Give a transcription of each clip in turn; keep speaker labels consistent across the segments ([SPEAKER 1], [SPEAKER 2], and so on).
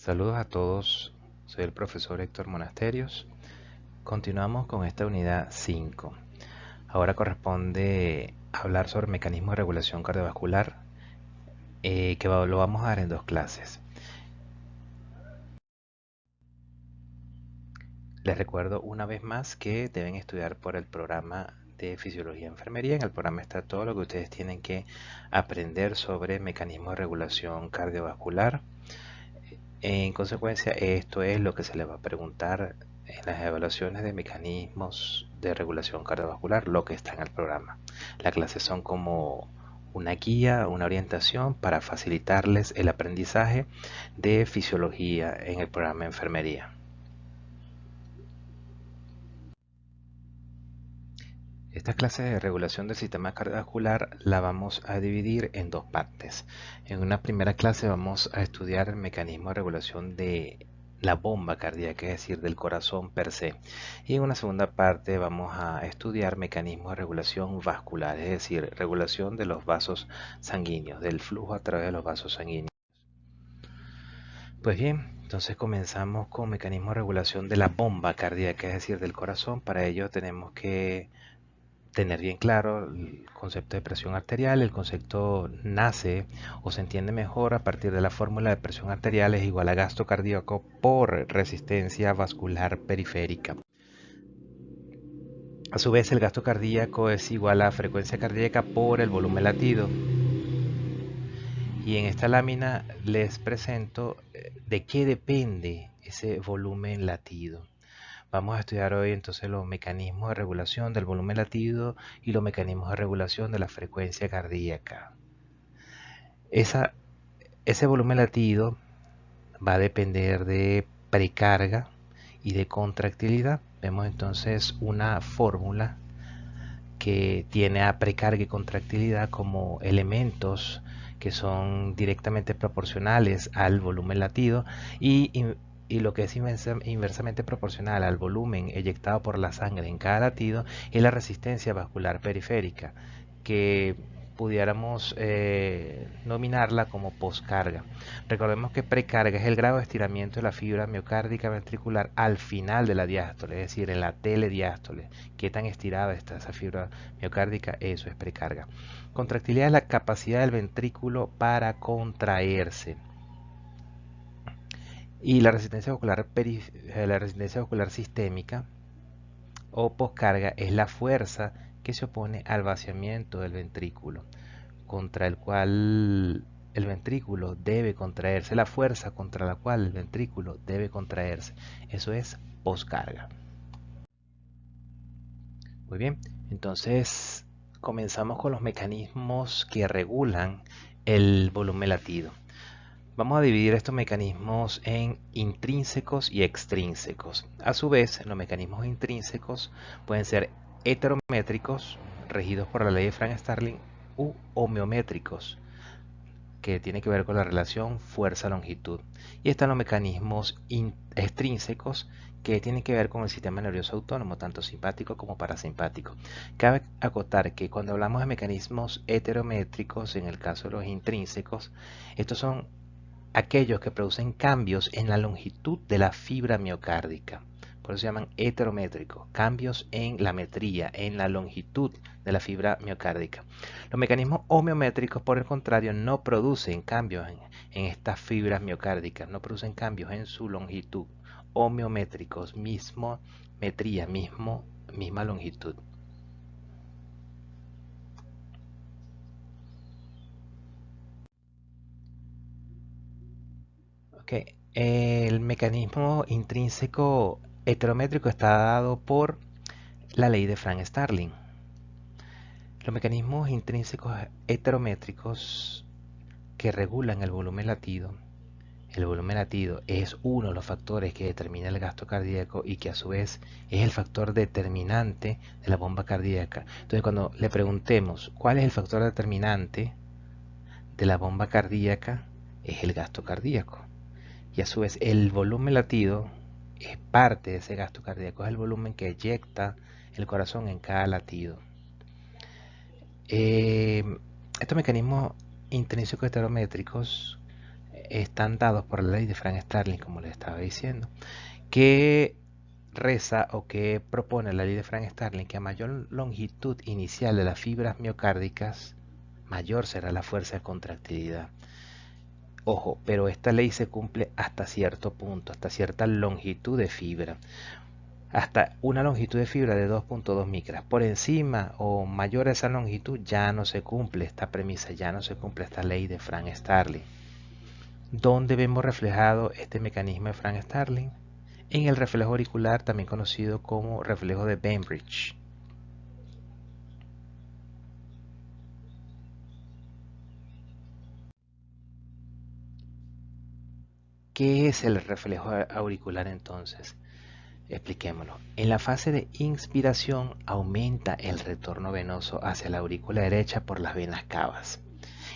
[SPEAKER 1] Saludos a todos, soy el profesor Héctor Monasterios. Continuamos con esta unidad 5. Ahora corresponde hablar sobre mecanismos de regulación cardiovascular, lo vamos a dar en dos clases. Les recuerdo una vez más que deben estudiar por el programa de Fisiología y Enfermería. En el programa está todo lo que ustedes tienen que aprender sobre mecanismos de regulación cardiovascular. En consecuencia, esto es lo que se les va a preguntar en las evaluaciones de mecanismos de regulación cardiovascular, lo que está en el programa. Las clases son como una guía, una orientación para facilitarles el aprendizaje de fisiología en el programa de enfermería. Esta clase de regulación del sistema cardiovascular la vamos a dividir en dos partes. En una primera clase vamos a estudiar el mecanismo de regulación de la bomba cardíaca, es decir, del corazón per se. Y en una segunda parte vamos a estudiar mecanismos de regulación vascular, es decir, regulación de los vasos sanguíneos, del flujo a través de los vasos sanguíneos. Pues bien, entonces comenzamos con mecanismo de regulación de la bomba cardíaca, es decir, del corazón. Para ello tenemos que tener bien claro el concepto de presión arterial. El concepto nace o se entiende mejor a partir de la fórmula de presión arterial es igual a gasto cardíaco por resistencia vascular periférica. A su vez, el gasto cardíaco es igual a frecuencia cardíaca por el volumen latido. Y en esta lámina les presento de qué depende ese volumen latido. Vamos a estudiar hoy entonces los mecanismos de regulación del volumen latido y los mecanismos de regulación de la frecuencia cardíaca. Ese volumen latido va a depender de precarga y de contractilidad. Vemos entonces una fórmula que tiene a precarga y contractilidad como elementos que son directamente proporcionales al volumen latido y lo que es inversamente proporcional al volumen eyectado por la sangre en cada latido es la resistencia vascular periférica, que pudiéramos nominarla como poscarga. Recordemos que precarga es el grado de estiramiento de la fibra miocárdica ventricular al final de la diástole, es decir, en la telediástole. Qué tan estirada está esa fibra miocárdica, eso es precarga. Contractilidad es la capacidad del ventrículo para contraerse. Y la resistencia vascular sistémica o poscarga es la fuerza que se opone al vaciamiento del ventrículo, contra el cual el ventrículo debe contraerse, la fuerza contra la cual el ventrículo debe contraerse. Eso es poscarga. Muy bien, entonces comenzamos con los mecanismos que regulan el volumen latido. Vamos a dividir estos mecanismos en intrínsecos y extrínsecos. A su vez, los mecanismos intrínsecos pueden ser heterométricos, regidos por la ley de Frank-Starling, u homeométricos, que tiene que ver con la relación fuerza-longitud. Y están los mecanismos extrínsecos, que tienen que ver con el sistema nervioso autónomo, tanto simpático como parasimpático. Cabe acotar que cuando hablamos de mecanismos heterométricos, en el caso de los intrínsecos, estos son aquellos que producen cambios en la longitud de la fibra miocárdica. Por eso se llaman heterométricos, cambios en la metría, en la longitud de la fibra miocárdica. Los mecanismos homeométricos, por el contrario, no producen cambios en estas fibras miocárdicas, no producen cambios en su longitud. Homeométricos, mismo metría, misma longitud. Okay. El mecanismo intrínseco heterométrico está dado por la ley de Frank-Starling. Los mecanismos intrínsecos heterométricos que regulan el volumen latido es uno de los factores que determina el gasto cardíaco y que a su vez es el factor determinante de la bomba cardíaca. Entonces, cuando le preguntemos cuál es el factor determinante de la bomba cardíaca, es el gasto cardíaco. Y a su vez el volumen latido es parte de ese gasto cardíaco, es el volumen que eyecta el corazón en cada latido. Estos mecanismos intrínsecos heterométricos están dados por la ley de Frank Starling, como les estaba diciendo, que reza o que propone la ley de Frank Starling que a mayor longitud inicial de las fibras miocárdicas, mayor será la fuerza de contractilidad. Ojo, pero esta ley se cumple hasta cierto punto, hasta cierta longitud de fibra. Hasta una longitud de fibra de 2.2 micras. Por encima o mayor a esa longitud ya no se cumple esta premisa, ya no se cumple esta ley de Frank Starling. ¿Dónde vemos reflejado este mecanismo de Frank Starling? En el reflejo auricular, también conocido como reflejo de Bainbridge. ¿Qué es el reflejo auricular entonces? Expliquémoslo. En la fase de inspiración aumenta el retorno venoso hacia la aurícula derecha por las venas cavas.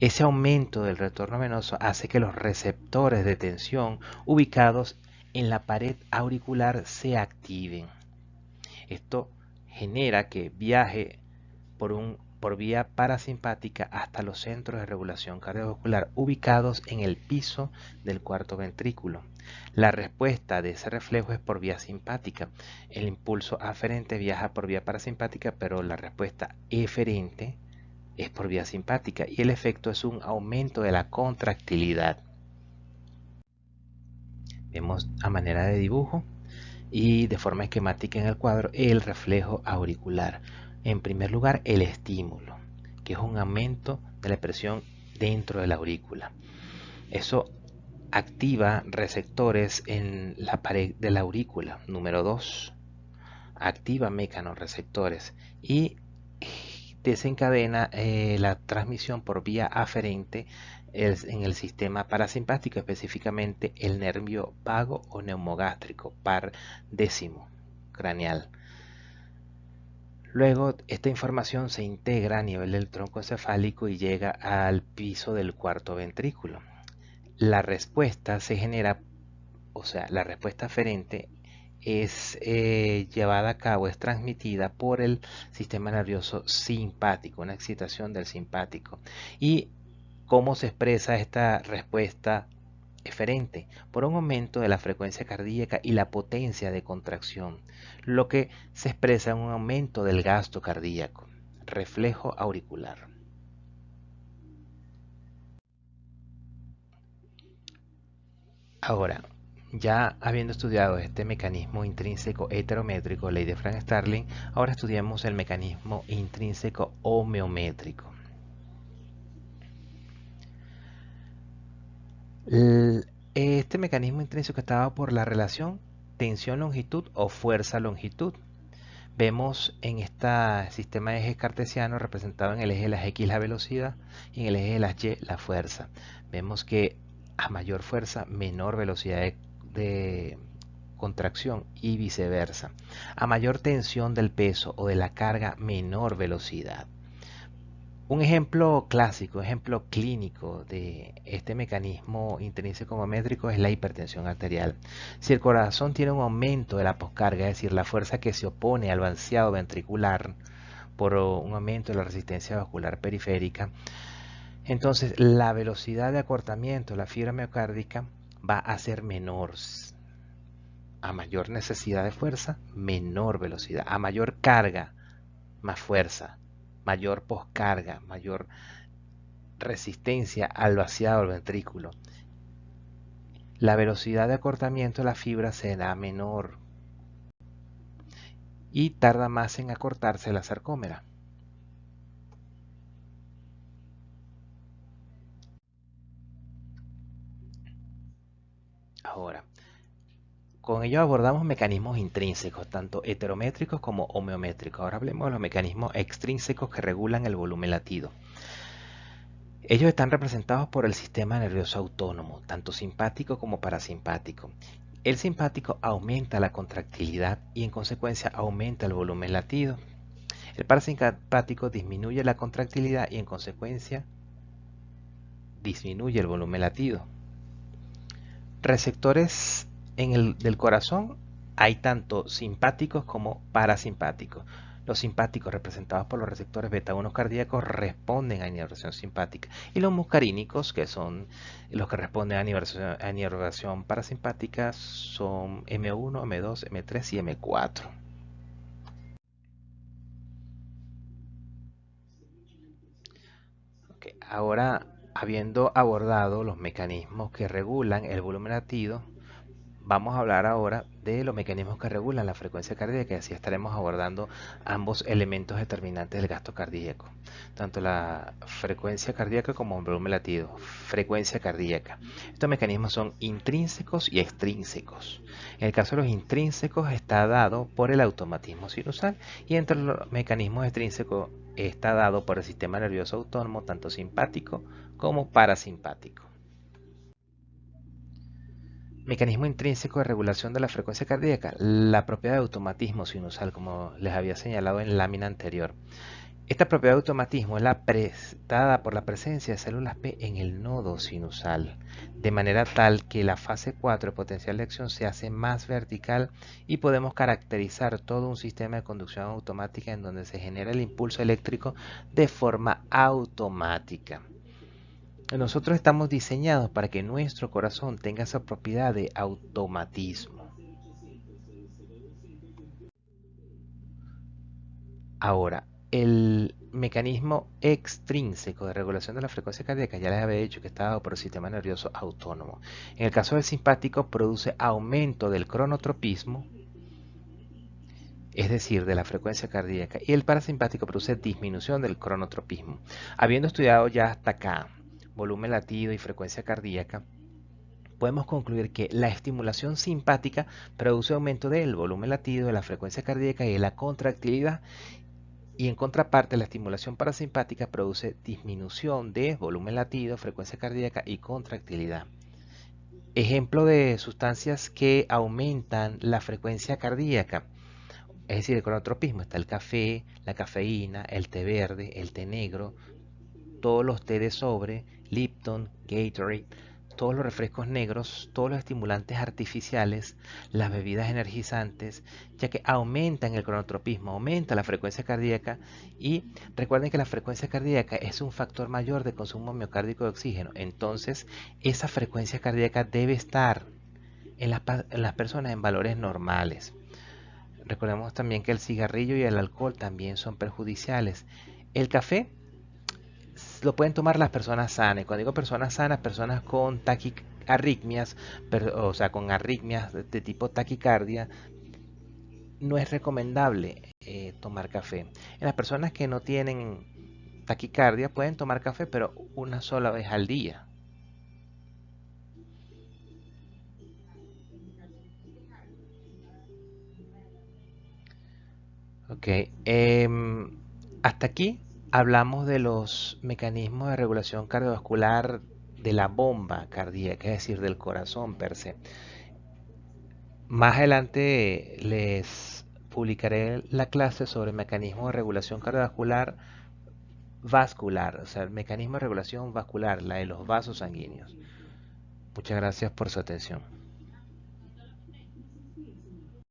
[SPEAKER 1] Ese aumento del retorno venoso hace que los receptores de tensión ubicados en la pared auricular se activen. Esto genera que viaje por vía parasimpática hasta los centros de regulación cardiovascular ubicados en el piso del cuarto ventrículo. La respuesta de ese reflejo es por vía simpática. El impulso aferente viaja por vía parasimpática, pero la respuesta eferente es por vía simpática y el efecto es un aumento de la contractilidad. Vemos a manera de dibujo y de forma esquemática en el cuadro el reflejo auricular. En primer lugar, el estímulo, que es un aumento de la presión dentro de la aurícula. Eso activa receptores en la pared de la aurícula. Número 2, activa mecanorreceptores y desencadena la transmisión por vía aferente en el sistema parasimpático, específicamente el nervio vago o neumogástrico, par décimo craneal. Luego, esta información se integra a nivel del tronco encefálico y llega al piso del cuarto ventrículo. La respuesta se genera, o sea, la respuesta aferente es llevada a cabo, es transmitida por el sistema nervioso simpático, una excitación del simpático. ¿Y cómo se expresa esta respuesta eferente? Por un aumento de la frecuencia cardíaca y la potencia de contracción, lo que se expresa en un aumento del gasto cardíaco. Reflejo auricular. Ahora, ya habiendo estudiado este mecanismo intrínseco heterométrico, ley de Frank Starling, ahora estudiamos el mecanismo intrínseco homeométrico. Este mecanismo intrínseco está dado por la relación tensión-longitud o fuerza-longitud. Vemos en este sistema de ejes cartesianos representado en el eje de las X la velocidad y en el eje de las Y la fuerza. Vemos que a mayor fuerza, menor velocidad de contracción y viceversa. A mayor tensión del peso o de la carga, menor velocidad. Un ejemplo clásico, ejemplo clínico de este mecanismo intrínseco homeométrico es la hipertensión arterial. Si el corazón tiene un aumento de la poscarga, es decir, la fuerza que se opone al vaciado ventricular por un aumento de la resistencia vascular periférica, entonces la velocidad de acortamiento de la fibra miocárdica va a ser menor. A mayor necesidad de fuerza, menor velocidad. A mayor carga, más fuerza. Mayor poscarga, mayor resistencia al vaciado del ventrículo. La velocidad de acortamiento de la fibra será menor y tarda más en acortarse la sarcómera. Ahora, con ello abordamos mecanismos intrínsecos, tanto heterométricos como homeométricos. Ahora hablemos de los mecanismos extrínsecos que regulan el volumen latido. Ellos están representados por el sistema nervioso autónomo, tanto simpático como parasimpático. El simpático aumenta la contractilidad y en consecuencia aumenta el volumen latido. El parasimpático disminuye la contractilidad y en consecuencia disminuye el volumen latido. Receptores del corazón hay tanto simpáticos como parasimpáticos. Los simpáticos, representados por los receptores beta 1 cardíacos, responden a inervación simpática. Y los muscarínicos, que son los que responden a inervación parasimpática, son M1, M2, M3 y M4. Okay. Ahora, habiendo abordado los mecanismos que regulan el volumen latido, vamos a hablar ahora de los mecanismos que regulan la frecuencia cardíaca y así estaremos abordando ambos elementos determinantes del gasto cardíaco, tanto la frecuencia cardíaca como el volumen latido. Frecuencia cardíaca. Estos mecanismos son intrínsecos y extrínsecos. En el caso de los intrínsecos está dado por el automatismo sinusal y entre los mecanismos extrínsecos está dado por el sistema nervioso autónomo, tanto simpático como parasimpático. Mecanismo intrínseco de regulación de la frecuencia cardíaca, la propiedad de automatismo sinusal, como les había señalado en la lámina anterior. Esta propiedad de automatismo es la dada por la presencia de células P en el nodo sinusal, de manera tal que la fase 4 de potencial de acción se hace más vertical y podemos caracterizar todo un sistema de conducción automática en donde se genera el impulso eléctrico de forma automática. Nosotros estamos diseñados para que nuestro corazón tenga esa propiedad de automatismo. Ahora, el mecanismo extrínseco de regulación de la frecuencia cardíaca, ya les había dicho que está dado por el sistema nervioso autónomo. En el caso del simpático, produce aumento del cronotropismo, es decir, de la frecuencia cardíaca, y el parasimpático produce disminución del cronotropismo. Habiendo estudiado ya hasta acá volumen latido y frecuencia cardíaca, podemos concluir que la estimulación simpática produce aumento del volumen latido, de la frecuencia cardíaca y de la contractilidad, y en contraparte la estimulación parasimpática produce disminución de volumen latido, frecuencia cardíaca y contractilidad. Ejemplo de sustancias que aumentan la frecuencia cardíaca, es decir, el cronotropismo, está el café, la cafeína, el té verde, el té negro, todos los té de sobre, Lipton, Gatorade, todos los refrescos negros, todos los estimulantes artificiales, las bebidas energizantes, ya que aumentan el cronotropismo, aumenta la frecuencia cardíaca y recuerden que la frecuencia cardíaca es un factor mayor de consumo miocárdico de oxígeno. Entonces, esa frecuencia cardíaca debe estar en las personas en valores normales. Recordemos también que el cigarrillo y el alcohol también son perjudiciales. El café lo pueden tomar las personas sanas. Y cuando digo personas sanas, personas con arritmias, o sea, con arritmias de tipo taquicardia, no es recomendable tomar café. En las personas que no tienen taquicardia pueden tomar café, pero una sola vez al día. Ok, hasta aquí hablamos de los mecanismos de regulación cardiovascular de la bomba cardíaca, es decir, del corazón per se. Más adelante les publicaré la clase sobre el mecanismo de regulación cardiovascular vascular, o sea, el mecanismo de regulación vascular, la de los vasos sanguíneos. Muchas gracias por su atención.